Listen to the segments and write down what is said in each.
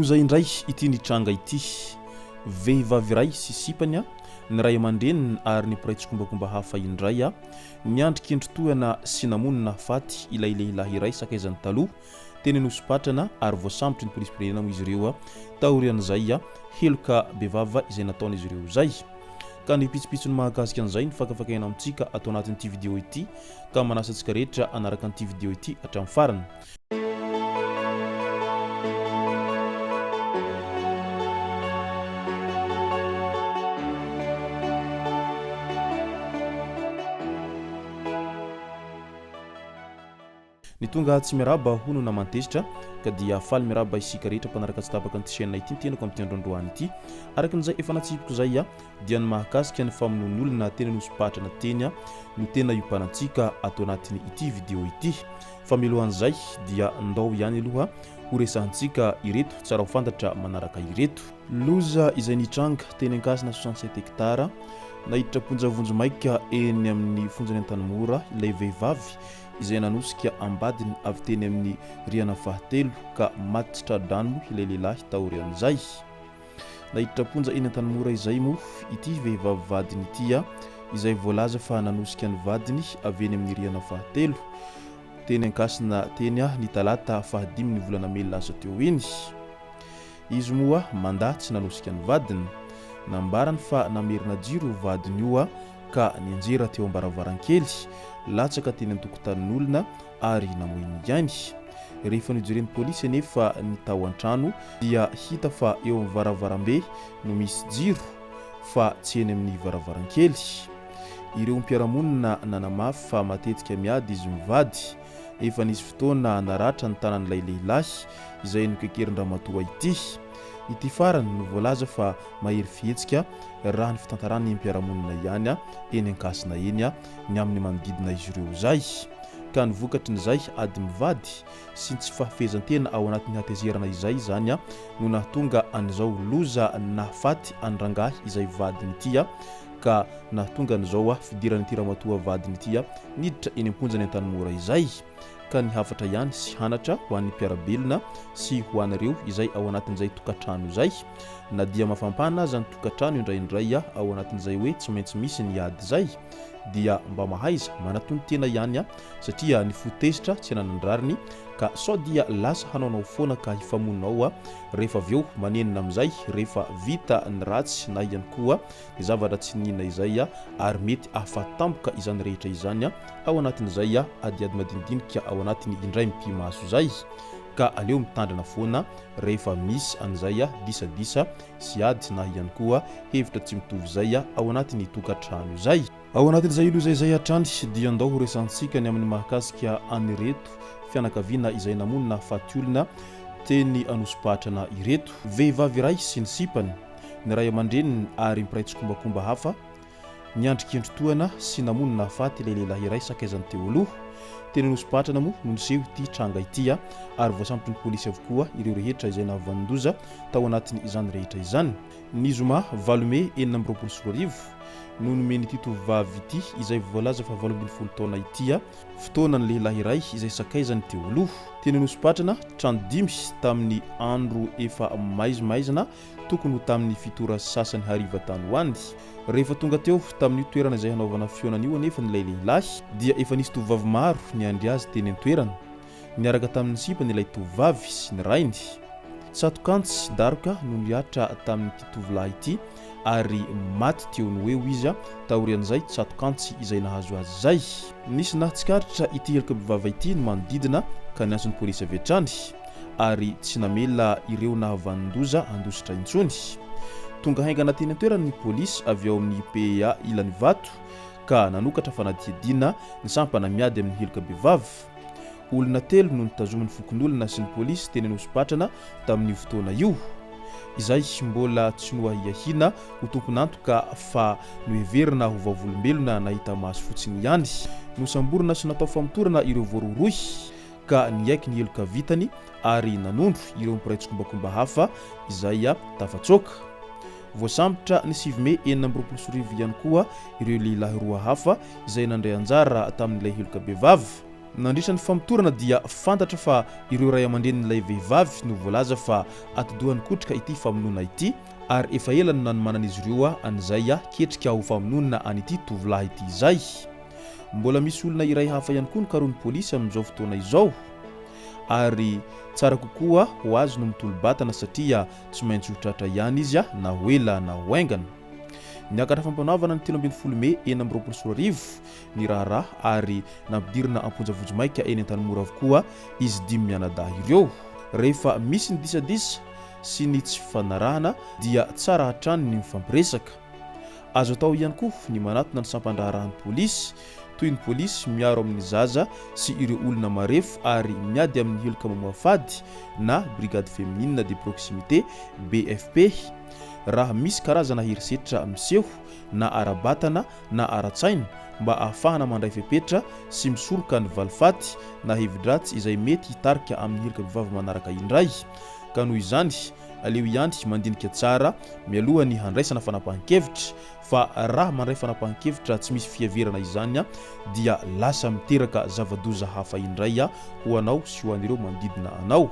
loza indray ity nitranga ity vehivavy iray sisipany ny ray aman-dreniny ary ny piraitsokombakomba hafa indray niandrikendry-tohana sy namonina faty ilay lehilahy iray sakaizany taloha teny nosopatrana ary voasambotra ny polisy-pirenena moa izy ireo taorian'izay heloka bevava izay nataon'izy ireo zay ka ny pitsopitsony mahakasika an'izay ny fakafakaina amintsika atao anatin'ity vidéo ity ka manasa antsika rehetra anaraka an'ity vidéo ity hatramin'ny farany. Ny tonga tsy miaraba hono na mantezitra ka dia faly miaraba isika rehetra mpanaraka tsy tapaka an'ity chaîne ity tenako amin'ity androandroany ity arakan'izay efa natsipiko zay dia ny mahakasika ny famonoan'olona tena nosopatrana teny no tena iopanantsika atao anatin'ny ity vidéo ity fa milohan'izay dia ndao ihany aloha ho resahantsika ireto tsara ho fantatra manaraka ireto. Loza izay nitranga teny ankasina 67 hektara nahiditra ponjavonjo maika eny amin'ny fonjany Antanimora ilay vehivavy izay nanosika ambadiny avy teny amin'ny riana fahatelo ka matitra drano ilay lehilahy taorian'izay. Nahiditra ponja eny Antanimora izay moa ity vehivavy vadiny ity izay voalaza fa nanosika ny vadiny avy eny amin'ny riana fahatelo teny ankasina teny ny talata fahadimy ny volana Mey lasa teo iny. Izy moa mandahy tsy nanosika ny vadiny nambarany fa namerina jiro vadiny io ka nianjera teo ambaravaran-kely latsaka teny an-tokotanin'olona ary namoiny ihany. Rehefa nijeren'ny polisy nefa ny tao an-trano dia hita fa eo amin'ny varavarambe no misy jiro fa tsy eny amin'ny varavaran-kely. Ireo mpiaramonina nanamafy fa matetika miady izy mivady efa nisy fotoana naratra ny tanan'ilay lehilahy izay nokekerin-dramatoa ity. Ity farany no voalaza fa mahery fihetsika raha ny fitantarany mpiaramonina ihany eny ankasina eny ny amin'ny manodidina izy ireo zay ka ny vokatrin'izay ady mivady sy tsy fahafehezan-tena ao anatin'ny hatezerana izay zany no nahatonga an'izao loza nahafaty andrangahy izay vadiny ity ka nahatonga an'izao fidiran'ny tiramatoa vadiny ity niditra eny am-ponjany Antanimora izay ka ny hafatra ihany sy hanatra ho an'ny mpiarabelona sy ho an'ireo izay ao anatin'izay tokantrano izay na dia mafampana aza ny tokantrano indraindray ao anatin'izay hoe tsy maintsy misy ny ady izay dia mba mahaiza manatony tena ihany satria ny fotezitra tsy ananandrariny ka sao dia lasa hanaonao foana ka hifamonao rehefa avy eo manenina amin'izay rehefa vita ny ratsy na ihany koa ny zavatra tsy ninona izay ary mety ahafatampoka izany rehetra izany ao anatin'izay adiady madinidinika ao anatin'ny indray mipimaso zay ka aleo mitandrina foana rehefa misy an'izay disadisa sy ady na ihany koa hevitra tsy mitovy zay ao anatin'ny tokantrano zay. Ao anatin'izay ilo zay hatrany dia ndao ho resantsika ny amin'ny mahakasika anireto fianakaviana izay namonina faty olona teny anosopatrana ireto. Vehivavy iray sy ny sipany ny ray aman-dreniny ary mipiraitsokombakomba hafa niandrikendry-tohana sy namonina faty ilay lehilahy iray sakaizany teo aloha teny nosopatrana moa no niseho ity tranga ity ary voasambotry ny polisy avokoa ireo rehetra izay nahavanondoza tao anatin' izany rehetra izany. Ny zoma 8 Mey 2024 no nomeny ity tovovavy ity izay voalaza fa 20 taona ity fotoana ny lehilahy iray izay sakaizany teo aloha teny nosopatrana trano 5 tamin'ny andro efa maizimaizina tokony ho tamin'ny fitora sasany hariva tany hoany. Rehefa tonga teo tamin'ny toerana izay hanaovana fionan'io anefa ny lehilahy dia efa nisy tovovavy maro niandry azy teny an-toerana niaraka tamin'ny sipany ilay tovovavy sy ny rainy. Tsatokantsy daroka no niatra tamin'ity tovolahy ity ary maty teo ny hoe izy taorian'izay tsatokantsy izay nahazo azy zay. Nisy nahatsikaritra ity helika bevava ity ny manodidina ka niantso ny polisy avy hatrany ary tsy namela ireo nahavanondoza handositra intsony. Tonga haingana teny an-toerana ny polisy avy ao amin'ny PA ilany vato ka nanokatra fanadihadiana ny sampana miady amin'ny helika bevava. Olona telo no nitazomin'ny fokon'olona sy ny polisy teny nosopatrana tamin'ny fotoana io. Izay mbola tsy noahiahina ho tompon'antoka fa noheverina ho vavolombelona nahita maso fotsiny ihany. Nosamborina sy natao famotorana ireo voaroroy ka niaiky ny heloka vitany ary nanondro ireo mipiraitsokombakomba hafa izay tafatsoka. Voasambotra ny 9 Mey 2024 ihany koa ireo lehilahy roa hafa izay nandray anjara tamin'ilay heloka bevava. nandritra ny famotorana dia fantatra fa ireo ray aman-drenin'ilay vehivavy no voalaza fa atidohan'ny kotrika ity famonoana ity ary efa ela no nanomanana izy ireo an'izay ketrika ho famonoana an'ity tovolahy ity izay. Mbola misy olona iray hafa ihany koa nikaroan'ny pôlisy amin'izao fotoana izao ary tsara kokoa ho azy no mitolo-batana satria tsy maintsy ho tratra ihany izy na hoela na hoaingana. Niakatra fampanaovana ny 13 Mey 2024 ny raharaha ary nampidirina amponjavojo maika eny an-tanimora avokoa izy 5 mianadahy ireo. Rehefa misy ny disadisa sy ny tsy fanarahana dia tsara hatrany ny mifampiresaka. Azo atao ihany koa ny manatona ny sampandraharahan'ny pôlisy toy ny pôlisy miaro amin'ny zaza sy ireo olona marefo ary miady amin'ny heloka mamoafady na brigade féminine de proximité BFP. Raha misy karazana herisetra miseho na arabatana na aratsaina mba ahafahana mandray fepetra sy misoroka ny valifaty na hevidratsy izay mety hitarika amin'ny heloka vehivavy manaraka indray ka noho izany aleo ihany mandinika tsara mialohany handraisana fanapahan-kevitra fa raha mandray fanapahan-kevitra tsy misy fiaverana izany dia lasa miteraka zava-doza hafa indray ho anao sy ho an'ireo manodidina anao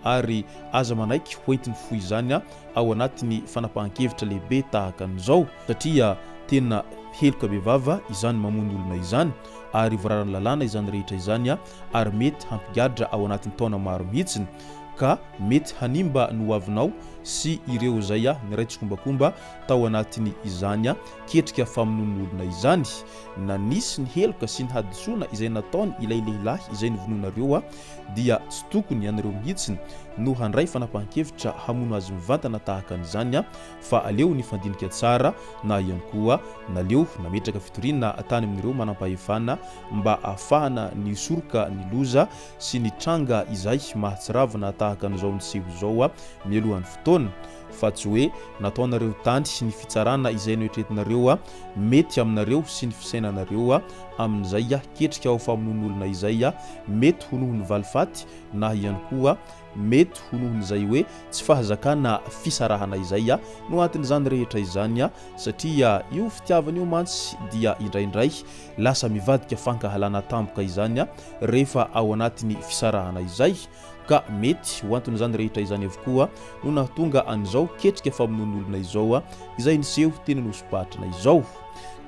ary aza manaiky hoentiny fo izany ao anatin'ny fanapahan-kevitra lehibe tahaka an'izao satria tena heloka bevava izany mamono olona izany ary voararany lalàna izany rehetra izany ary mety hampigadra ao anatin'ny taona maro mihitsiny ka mety hanimba ny hoavinao sy ireo zay niray tsokombakomba tao anatiny izany ketrika famonon'olona izany na nisy ny heloka sy ny hadisoana izay nataony ilay lehilahy izay nivononareo dia tsy tokony ianareo mihitsiny no handray fanapahan-kevitra hamono azy mivantana tahaka an'izany fa aleo ny fandinika tsara na ihany koa naleo nametraka fitoriana tany amin'ireo manam-pahefana mba ahafahana ny soroka ny loza sy ny tranga izay mahatsiravina tahaka an'izao ny seho zao mialohan'ny fotoana fa tsy hoe nataonareo tany sy ny fitsarana izay noetretinareo mety aminareo sy ny fisainanareo amin'izay ketrika ao famonon'olona izay mety honohon'ny valifaty na ihany koa mety honohon'izay hoe tsy fahazakana fisarahana izay no antin'izany rehetra izany satria io fitiavana io mantsy dia indraindray lasa mivadika fankahalana tampoka izany rehefa ao anatin'ny fisarahana izay ka mety ho anton'izany rehetra izany avokoa no nahatonga an'izao ketrika famonon'olona izao izay niseho teny nosopatrana izao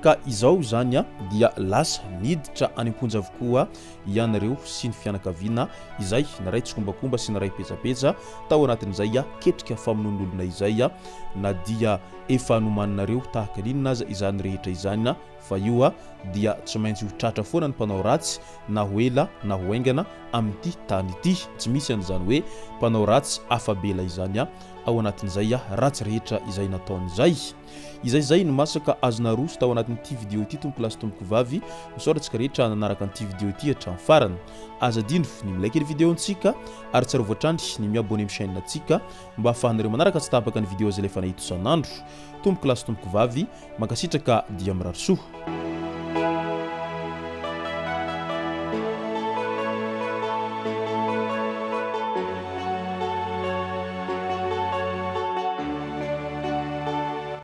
ka izao zany dia lasa niditra any amponja avokoa ianareo sy ny fianakaviana izay naray tsokombakomba sy naray petsapetsa tao anatin'izay ketrika famonon'olona izay na dia efa nomaninareo tahaka ninona aza izany rehetra izany fa io dia tsy maintsy ho tratra foana ny mpanao ratsy na hoela na hoaingana amin'ity tany ity tsy misy an'izany hoe mpanao ratsy afabela izany ao anatin'izay ratsy rehetra izay nataon'izay izay no masaka azona roso tao anatin'ity video ity tompo lasy tompoko vavy misaorantsika rehetra nanaraka an'ity video ity hatramin'ny farany azadino ny milaiky ny video antsika ary tsara voatrandry ny miabone amin'ny chaîne antsika mba ahafahanareo manaraka tsy tapaka ny video izay lefa nahito isan'andro tompoko lasy tompoko vavy makasitraka dia mirary soa.